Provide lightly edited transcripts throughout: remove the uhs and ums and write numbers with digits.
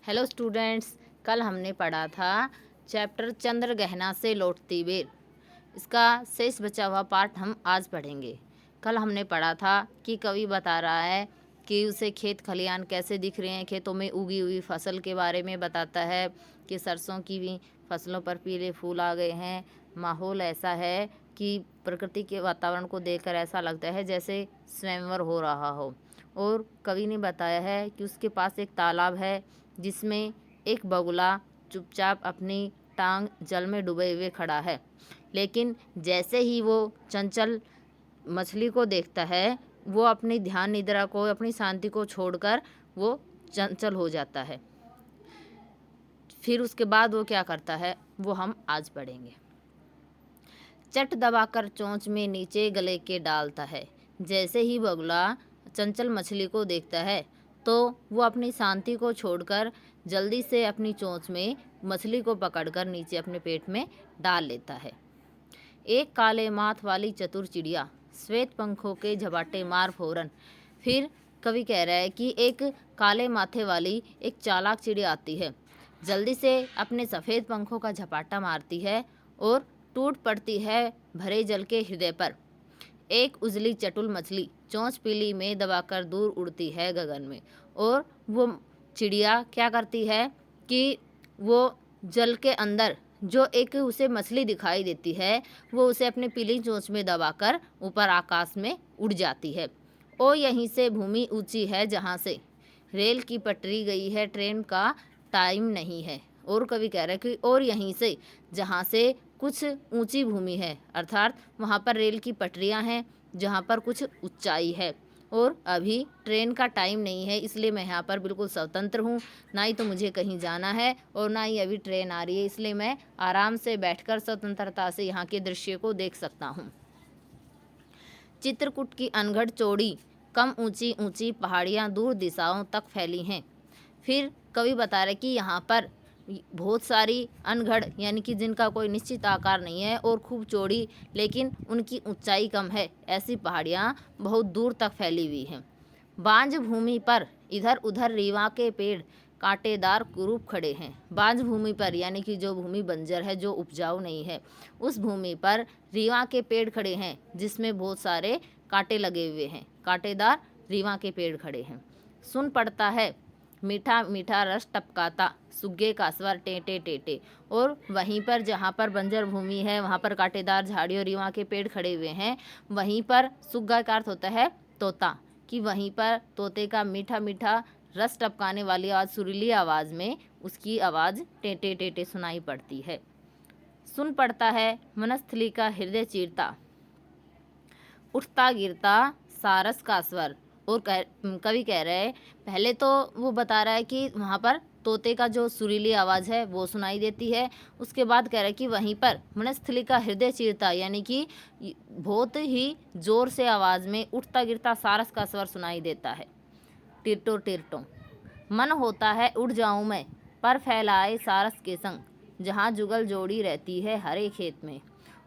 Hello students, कल हमने पढ़ा था चैप्टर चंद्रग्रहण से लौटती बेर। इसका शेष बचा हुआ पार्ट हम आज पढ़ेंगे। कल हमने पढ़ा था कि कवि बता रहा है कि उसे खेत खलिहान कैसे दिख रहे हैं, खेतों में उगी हुई फसल के बारे में बताता है कि सरसों की भी फसलों पर पीले फूल आ गए हैं। माहौल ऐसा है कि प्रकृति के वातावरण को देखकर ऐसा लगता है जैसे स्वयंवर हो रहा हो। और कवि ने बताया है कि उसके पास एक तालाब है जिसमें एक बगुला चुपचाप अपनी टांग जल में डूबे हुए खड़ा है। लेकिन जैसे ही वो चंचल मछली को देखता है, वो अपनी ध्यान निद्रा को, अपनी शांति को छोड़कर वो चंचल हो जाता है। फिर उसके बाद वो क्या करता है वो हम आज पढ़ेंगे। चट दबाकर चोंच में नीचे गले के डालता है। जैसे ही बगुला चंचल मछली को देखता है तो वो अपनी शांति को छोड़कर जल्दी से अपनी चोंच में मछली को पकड़कर नीचे अपने पेट में डाल लेता है। एक काले माथ वाली चतुर चिड़िया श्वेत पंखों के झपाटे मार फौरन। फिर कवि कह रहा है कि एक काले माथे वाली एक चालाक चिड़िया आती है, जल्दी से अपने सफ़ेद पंखों का झपाटा मारती है और टूट पड़ती है भरे जल के हृदय पर। एक उजली चटुल मछली चोंच पीली में दबाकर दूर उड़ती है गगन में। और वो चिड़िया क्या करती है कि वो जल के अंदर जो एक उसे मछली दिखाई देती है, वो उसे अपने पीली चोंच में दबाकर ऊपर आकाश में उड़ जाती है। और यहीं से भूमि ऊंची है जहाँ से रेल की पटरी गई है, ट्रेन का टाइम नहीं है। और कवि कह रहा है कि और यहीं से जहाँ से कुछ ऊंची भूमि है, अर्थात वहाँ पर रेल की पटरियाँ हैं, जहाँ पर कुछ ऊंचाई है। और अभी ट्रेन का टाइम नहीं है, इसलिए मैं यहाँ पर बिल्कुल स्वतंत्र हूँ। ना ही तो मुझे कहीं जाना है और ना ही अभी ट्रेन आ रही है, इसलिए मैं आराम से बैठकर स्वतंत्रता से यहाँ के दृश्य को देख सकता हूँ। चित्रकूट की अनगढ़ चौड़ी कम ऊंची ऊंची पहाड़ियाँ दूर दिशाओं तक फैली हैं। फिर कवि बता रहे कि यहाँ पर बहुत सारी अनगढ़ यानी कि जिनका कोई निश्चित आकार नहीं है और खूब चौड़ी लेकिन उनकी ऊंचाई कम है, ऐसी पहाड़ियाँ बहुत दूर तक फैली हुई हैं। बांझ भूमि पर इधर उधर रीवा के पेड़ कांटेदार कुरूप खड़े हैं। बांझ भूमि पर यानी कि जो भूमि बंजर है, जो उपजाऊ नहीं है, उस भूमि पर रीवा के पेड़ खड़े हैं जिसमें बहुत सारे कांटे लगे हुए हैं। कांटेदार रीवा के पेड़ खड़े हैं। सुन पड़ता है मीठा मीठा रस टपकाता सुग्गे का स्वर टेटे टेटे। और वहीं पर जहाँ पर बंजर भूमि है, वहाँ पर कांटेदार झाड़ियों रीवा के पेड़ खड़े हुए हैं, वहीं पर सुग्गा का अर्थ होता है तोता, कि वहीं पर तोते का मीठा मीठा रस टपकाने वाली आवाज़, सुरीली आवाज़ में उसकी आवाज़ टेटे टेटे सुनाई पड़ती है। सुन पड़ता है मनस्थली का हृदय चीरता उठता गिरता सारस का स्वर। और कवि कह रहे हैं, पहले तो वो बता रहा है कि वहाँ पर तोते का जो सुरीली आवाज़ है वो सुनाई देती है। उसके बाद कह रहा है कि वहीं पर मनस्थली का हृदय चीरता यानी कि बहुत ही ज़ोर से आवाज़ में उठता गिरता सारस का स्वर सुनाई देता है। टिरटो टिरटो मन होता है उड़ जाऊं मैं, पर फैलाए सारस के संग, जहाँ जुगल जोड़ी रहती है हरे खेत में।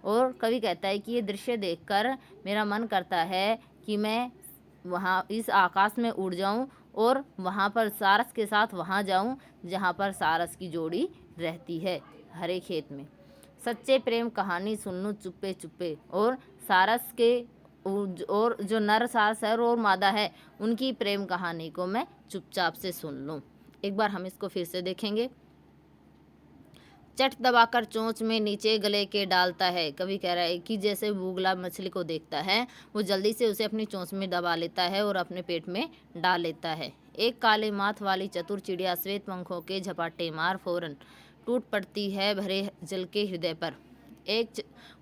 और कवि कहता है कि ये दृश्य देखकर मेरा मन करता है कि मैं वहाँ इस आकाश में उड़ जाऊं और वहाँ पर सारस के साथ वहाँ जाऊं जहाँ पर सारस की जोड़ी रहती है हरे खेत में। सच्चे प्रेम कहानी सुन लूं चुप्पे चुप्पे। और सारस के और जो नर सारस है और मादा है, उनकी प्रेम कहानी को मैं चुपचाप से सुन लूं। एक बार हम इसको फिर से देखेंगे। चट दबाकर चोंच में नीचे गले के डालता है। कवि कह रहा है कि जैसे बगुला मछली को देखता है, वो जल्दी से उसे अपनी चोंच में दबा लेता है और अपने पेट में डाल लेता है। एक काले माथ वाली चतुर चिड़िया श्वेत पंखों के झपाटे मार फौरन टूट पड़ती है भरे जल के हृदय पर। एक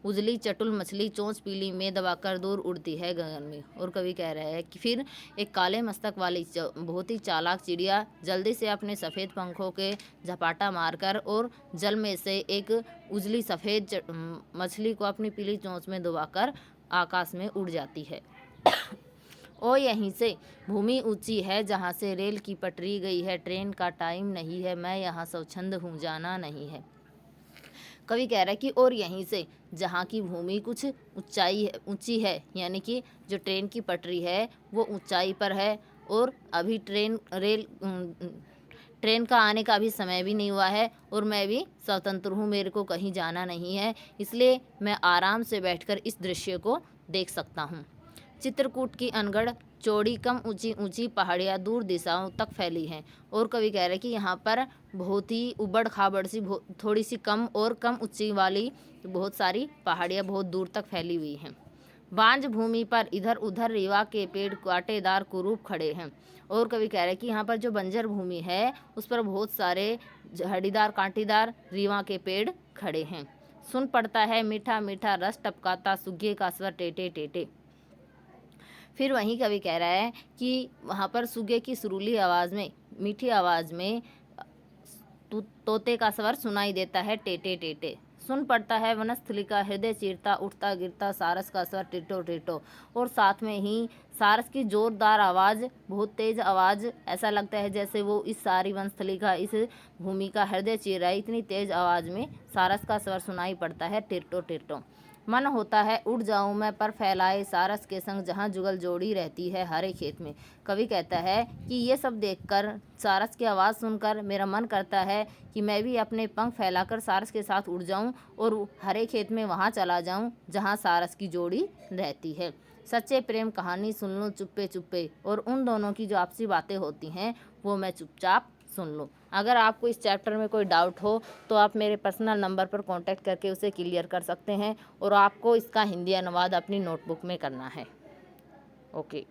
उजली चटुल मछली चोंच पीली में दबाकर दूर उड़ती है गगन में। और कवि कह रहा है कि फिर एक काले मस्तक वाली बहुत ही चालाक चिड़िया जल्दी से अपने सफ़ेद पंखों के झपाटा मारकर और जल में से एक उजली सफ़ेद मछली को अपनी पीली चोंच में दबाकर आकाश में उड़ जाती है। और यहीं से भूमि ऊंची है जहाँ से रेल की पटरी गई है, ट्रेन का टाइम नहीं है, मैं यहाँ स्वच्छंद हूँ, जाना नहीं है। कवि कह रहा है कि और यहीं से जहाँ की भूमि कुछ ऊंची है यानी कि जो ट्रेन की पटरी है वो ऊंचाई पर है और अभी ट्रेन का आने का अभी समय भी नहीं हुआ है और मैं भी स्वतंत्र हूँ, मेरे को कहीं जाना नहीं है, इसलिए मैं आराम से बैठकर इस दृश्य को देख सकता हूँ। चित्रकूट की अनगढ़ चौड़ी कम ऊंची ऊंची पहाड़ियाँ दूर दिशाओं तक फैली हैं। और कवि कह रहे हैं कि यहाँ पर बहुत ही उबड़ खाबड़ सी थोड़ी सी कम और कम ऊंची वाली बहुत सारी पहाड़ियाँ बहुत दूर तक फैली हुई हैं। बांझ भूमि पर इधर उधर रीवा के पेड़ कांटेदार कुरूप खड़े हैं। और कवि कह रहे हैं कि यहाँ पर जो बंजर भूमि है उस पर बहुत सारे झाड़ीदार कांटेदार रीवा के पेड़ खड़े हैं। सुन पड़ता है मीठा मीठा रस टपकाता सुग्गे का स्वर टेटे टेटे। फिर वहीं कवि कह रहा है कि वहाँ पर सुगे की सुरीली आवाज़ में, मीठी आवाज़ में तोते का स्वर सुनाई देता है टेटे टेटे। सुन पड़ता है वनस्थली का हृदय चीरता उठता गिरता सारस का स्वर टिटो टिटो। और साथ में ही सारस की जोरदार आवाज़, बहुत तेज़ आवाज़, ऐसा लगता है जैसे वो इस सारी वनस्थली का, इस भूमि का हृदय चीर रहा है। इतनी तेज़ आवाज़ में सारस का स्वर सुनाई पड़ता है टिरटो टिरटो। मन होता है उड़ जाऊं मैं पर फैलाए सारस के संग जहां जुगल जोड़ी रहती है हरे खेत में। कवि कहता है कि ये सब देखकर, सारस की आवाज़ सुनकर मेरा मन करता है कि मैं भी अपने पंख फैलाकर सारस के साथ उड़ जाऊं और हरे खेत में वहां चला जाऊं जहां सारस की जोड़ी रहती है। सच्चे प्रेम कहानी सुन लूं चुप्पे चुप्पे और उन दोनों की जो आपसी बातें होती हैं वो मैं चुपचाप सुन लो। अगर आपको इस चैप्टर में कोई डाउट हो तो आप मेरे पर्सनल नंबर पर कांटेक्ट करके उसे क्लियर कर सकते हैं और आपको इसका हिंदी अनुवाद अपनी नोटबुक में करना है। ओके।